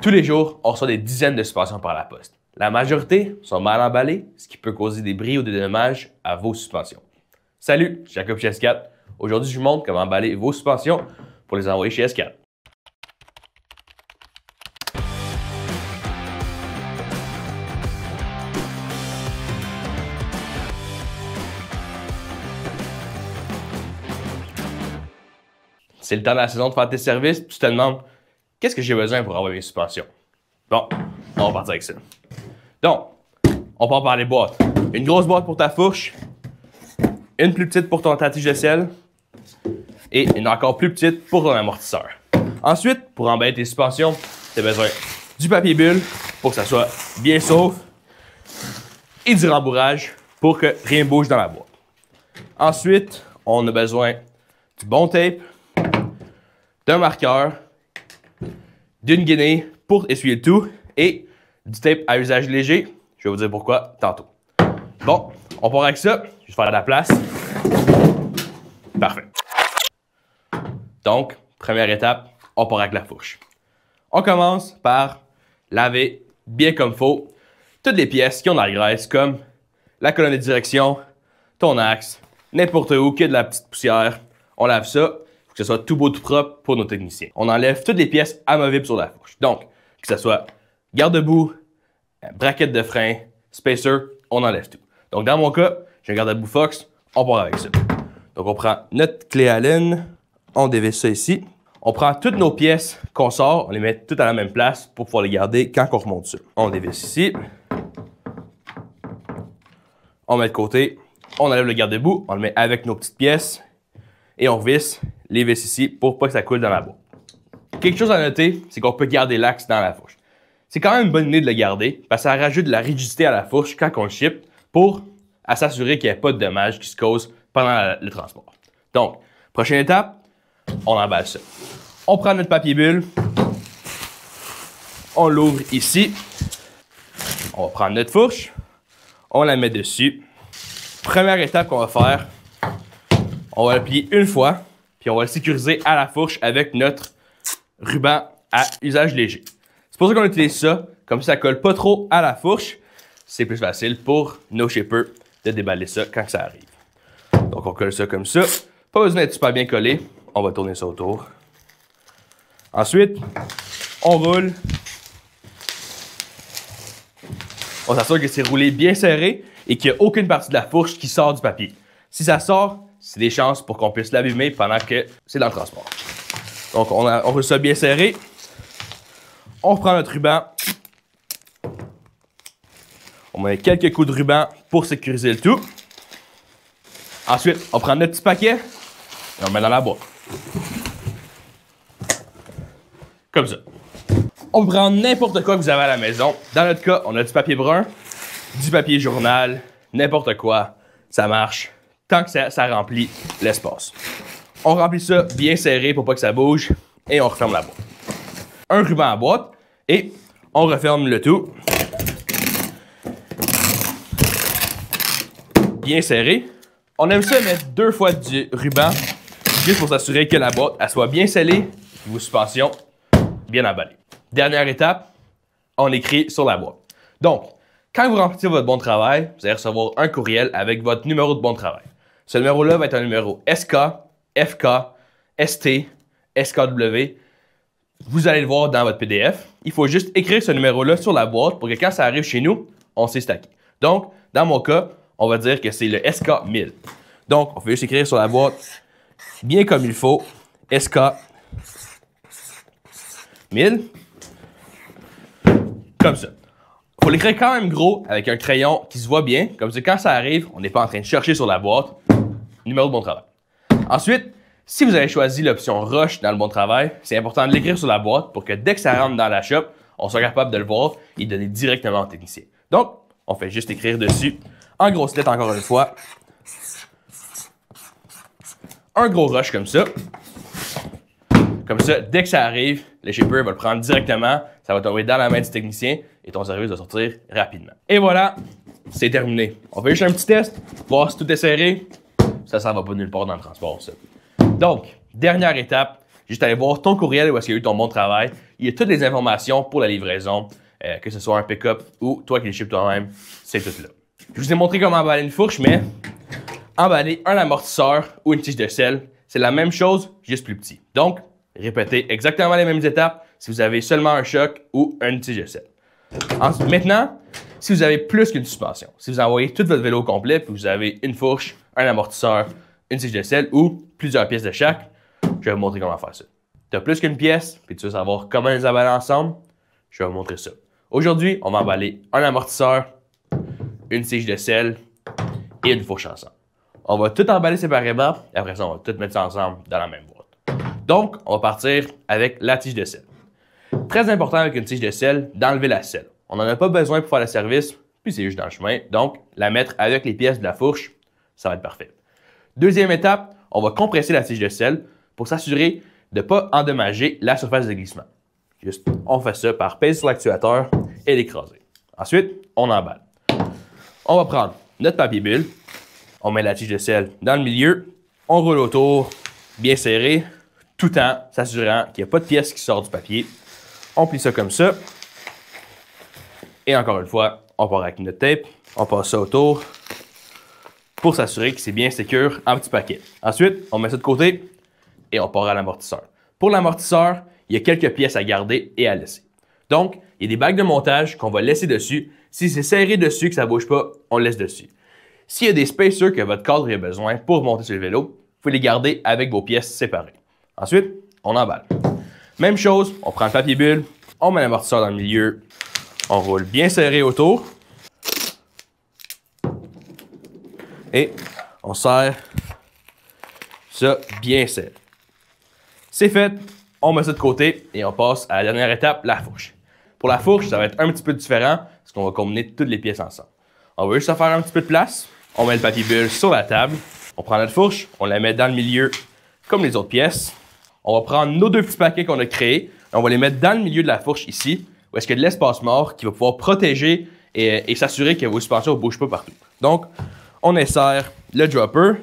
Tous les jours, on reçoit des dizaines de suspensions par la poste. La majorité sont mal emballées, ce qui peut causer des bris ou des dommages à vos suspensions. Salut, Jacob chez S4. Aujourd'hui, je vous montre comment emballer vos suspensions pour les envoyer chez S4. C'est le temps de la saison de faire tes services, puis tu te demandes qu'est-ce que j'ai besoin pour envoyer mes suspensions. Bon, on va partir avec ça. Donc, on part par les boîtes. Une grosse boîte pour ta fourche, une plus petite pour ta tige de sel et une encore plus petite pour ton amortisseur. Ensuite, pour emballer tes suspensions, tu as besoin du papier bulle pour que ça soit bien sauf et du rembourrage pour que rien bouge dans la boîte. Ensuite, on a besoin du bon tape, d'un marqueur, d'une guinée pour essuyer le tout et du tape à usage léger. Je vais vous dire pourquoi tantôt. Bon, on part avec ça. Je vais faire de la place. Parfait. Donc, première étape, on part avec la fourche. On commence par laver bien comme il faut toutes les pièces qui ont de la graisse comme la colonne de direction, ton axe, n'importe où qu'il y a de la petite poussière. On lave ça. Que ce soit tout beau, tout propre pour nos techniciens. On enlève toutes les pièces amovibles sur la fourche. Donc, que ce soit garde-boue, braquette de frein, spacer, on enlève tout. Donc, dans mon cas, j'ai un garde-boue Fox, on part avec ça. Donc, on prend notre clé Allen, on dévisse ça ici. On prend toutes nos pièces qu'on sort, on les met toutes à la même place pour pouvoir les garder quand on remonte ça. On dévisse ici. On met de côté. On enlève le garde-boue, on le met avec nos petites pièces et on visse les vis ici pour pas que ça coule dans la boîte. Quelque chose à noter, c'est qu'on peut garder l'axe dans la fourche. C'est quand même une bonne idée de le garder parce que ça rajoute de la rigidité à la fourche quand on le ship pour s'assurer qu'il n'y ait pas de dommages qui se causent pendant le transport. Donc, prochaine étape, on emballe ça. On prend notre papier bulle, on l'ouvre ici, on va prendre notre fourche, on la met dessus. Première étape qu'on va faire, on va le plier une fois, puis on va le sécuriser à la fourche avec notre ruban à usage léger. C'est pour ça qu'on utilise ça, comme ça colle pas trop à la fourche. C'est plus facile pour nos shippers de déballer ça quand ça arrive. Donc on colle ça comme ça. Pas besoin d'être super bien collé. On va tourner ça autour. Ensuite, on roule. On s'assure que c'est roulé bien serré et qu'il n'y a aucune partie de la fourche qui sort du papier. Si ça sort, c'est des chances pour qu'on puisse l'abîmer pendant que c'est dans le transport. Donc, on roule ça bien serré. On reprend notre ruban. On met quelques coups de ruban pour sécuriser le tout. Ensuite, on prend notre petit paquet et on le met dans la boîte. Comme ça. On prend n'importe quoi que vous avez à la maison. Dans notre cas, on a du papier brun, du papier journal, n'importe quoi. Ça marche. Tant que ça remplit l'espace. On remplit ça bien serré pour pas que ça bouge et on referme la boîte. Un ruban à boîte et on referme le tout. Bien serré. On aime ça mettre 2 fois du ruban juste pour s'assurer que la boîte elle soit bien scellée et vos suspensions bien emballées. Dernière étape, on écrit sur la boîte. Donc, quand vous remplissez votre bon de travail, vous allez recevoir un courriel avec votre numéro de bon de travail. Ce numéro-là va être un numéro SK, FK, ST, SKW. Vous allez le voir dans votre PDF. Il faut juste écrire ce numéro-là sur la boîte pour que quand ça arrive chez nous, on sait c'est à qui. Donc, dans mon cas, on va dire que c'est le SK 1000. Donc, on fait juste écrire sur la boîte, bien comme il faut, SK 1000. Comme ça. Il faut l'écrire quand même gros avec un crayon qui se voit bien. Comme ça, quand ça arrive, on n'est pas en train de chercher sur la boîte. Numéro de bon travail. Ensuite, si vous avez choisi l'option Rush dans le bon travail, c'est important de l'écrire sur la boîte pour que dès que ça rentre dans la shop, on soit capable de le voir et de donner directement au technicien. Donc, on fait juste écrire dessus, en grosses lettres encore une fois, un gros Rush comme ça. Comme ça, dès que ça arrive, le shipper va le prendre directement, ça va tomber dans la main du technicien et ton service va sortir rapidement. Et voilà, c'est terminé. On fait juste un petit test, voir si tout est serré. Ça va pas nulle part dans le transport, ça. Donc, dernière étape, Juste aller voir ton courriel où est-ce qu'il y a eu ton bon travail. Il y a toutes les informations pour la livraison, que ce soit un pick-up ou toi qui les ships toi-même, c'est tout là. Je vous ai montré comment emballer une fourche, mais emballer un amortisseur ou une tige de sel, c'est la même chose, juste plus petit. Donc, répétez exactement les mêmes étapes si vous avez seulement un choc ou une tige de sel. Maintenant, si vous avez plus qu'une suspension, si vous envoyez tout votre vélo au complet, puis vous avez une fourche, un amortisseur, une tige de sel ou plusieurs pièces de chaque, je vais vous montrer comment faire ça. Tu as plus qu'une pièce, puis tu veux savoir comment les emballer ensemble, je vais vous montrer ça. Aujourd'hui, on va emballer un amortisseur, une tige de sel et une fourche ensemble. On va tout emballer séparément, et après ça, on va tout mettre ça ensemble dans la même boîte. Donc, on va partir avec la tige de sel. Très important avec une tige de sel, d'enlever la selle. On n'en a pas besoin pour faire le service, puis c'est juste dans le chemin. Donc, la mettre avec les pièces de la fourche, ça va être parfait. Deuxième étape, on va compresser la tige de sel pour s'assurer de ne pas endommager la surface de glissement. Juste, on fait ça par peser sur l'actuateur et l'écraser. Ensuite, on emballe. On va prendre notre papier bulle, on met la tige de sel dans le milieu, on roule autour, bien serré, tout en s'assurant qu'il n'y a pas de pièce qui sort du papier. On plie ça comme ça. Et encore une fois, on part avec notre tape, on passe ça autour pour s'assurer que c'est bien sécure en petits paquets. Ensuite, on met ça de côté et on part à l'amortisseur. Pour l'amortisseur, il y a quelques pièces à garder et à laisser. Donc, il y a des bagues de montage qu'on va laisser dessus. Si c'est serré dessus, que ça ne bouge pas, on le laisse dessus. S'il y a des spacers que votre cadre a besoin pour monter sur le vélo, vous pouvez les garder avec vos pièces séparées. Ensuite, on emballe. Même chose, on prend le papier bulle, on met l'amortisseur dans le milieu, on roule bien serré autour et on serre ça bien serré. C'est fait, on met ça de côté et on passe à la dernière étape, la fourche. Pour la fourche, ça va être un petit peu différent parce qu'on va combiner toutes les pièces ensemble. On va juste se faire un petit peu de place, on met le papier bulle sur la table, on prend notre fourche, on la met dans le milieu comme les autres pièces. On va prendre nos deux petits paquets qu'on a créés, on va les mettre dans le milieu de la fourche ici, où est-ce qu'il y a de l'espace mort qui va pouvoir protéger et s'assurer que vos suspensions ne bougent pas partout. Donc, on insère le dropper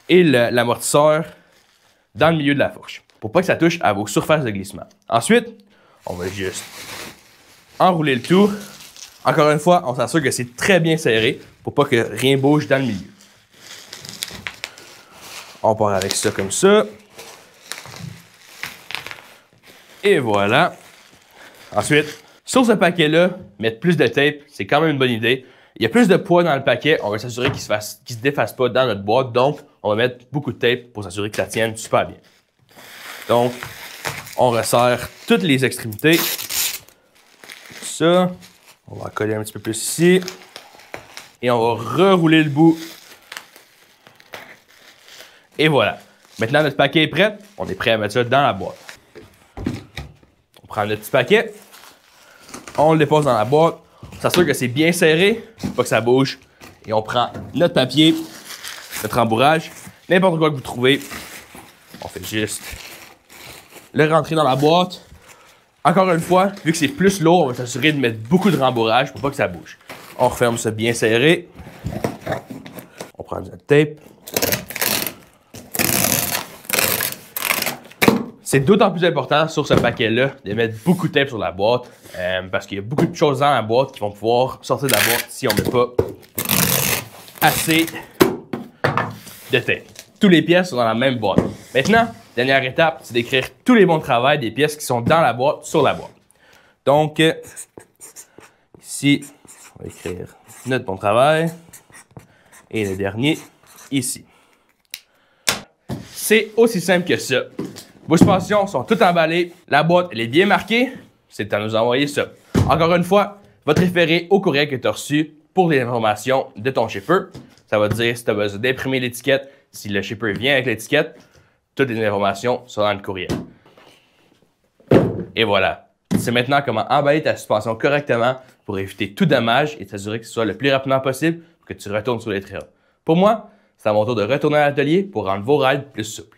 et l'amortisseur dans le milieu de la fourche, pour pas que ça touche à vos surfaces de glissement. Ensuite, on va juste enrouler le tout. Encore une fois, on s'assure que c'est très bien serré pour pas que rien bouge dans le milieu. On part avec ça comme ça. Et voilà. Ensuite, sur ce paquet-là, mettre plus de tape, c'est quand même une bonne idée. Il y a plus de poids dans le paquet, on va s'assurer qu'il ne se défasse pas dans notre boîte. Donc, on va mettre beaucoup de tape pour s'assurer que ça tienne super bien. Donc, on resserre toutes les extrémités. Ça, on va coller un petit peu plus ici. Et on va rerouler le bout. Et voilà. Maintenant, notre paquet est prêt. On est prêt à mettre ça dans la boîte. On prend notre petit paquet. On le dépose dans la boîte. On s'assure que c'est bien serré, pas que ça bouge. Et on prend notre papier, notre rembourrage, n'importe quoi que vous trouvez. On fait juste le rentrer dans la boîte. Encore une fois, vu que c'est plus lourd, on va s'assurer de mettre beaucoup de rembourrage pour pas que ça bouge. On referme ça bien serré. On prend notre tape. C'est d'autant plus important sur ce paquet-là de mettre beaucoup de tape sur la boîte parce qu'il y a beaucoup de choses dans la boîte qui vont pouvoir sortir de la boîte si on ne met pas assez de tape. Toutes les pièces sont dans la même boîte. Maintenant, dernière étape, c'est d'écrire tous les bons de travail des pièces qui sont dans la boîte sur la boîte. Donc, ici, on va écrire notre bon de travail et le dernier ici. C'est aussi simple que ça. Vos suspensions sont toutes emballées, la boîte elle est bien marquée, c'est à nous envoyer ça. Encore une fois, va te référer au courriel que tu as reçu pour les informations de ton shipper. Ça va te dire si tu as besoin d'imprimer l'étiquette, si le shipper vient avec l'étiquette, toutes les informations sont dans le courriel. Et voilà, tu sais maintenant comment emballer ta suspension correctement pour éviter tout dommage et t'assurer que ce soit le plus rapidement possible pour que tu retournes sur les trails. Pour moi, c'est à mon tour de retourner à l'atelier pour rendre vos rides plus souples.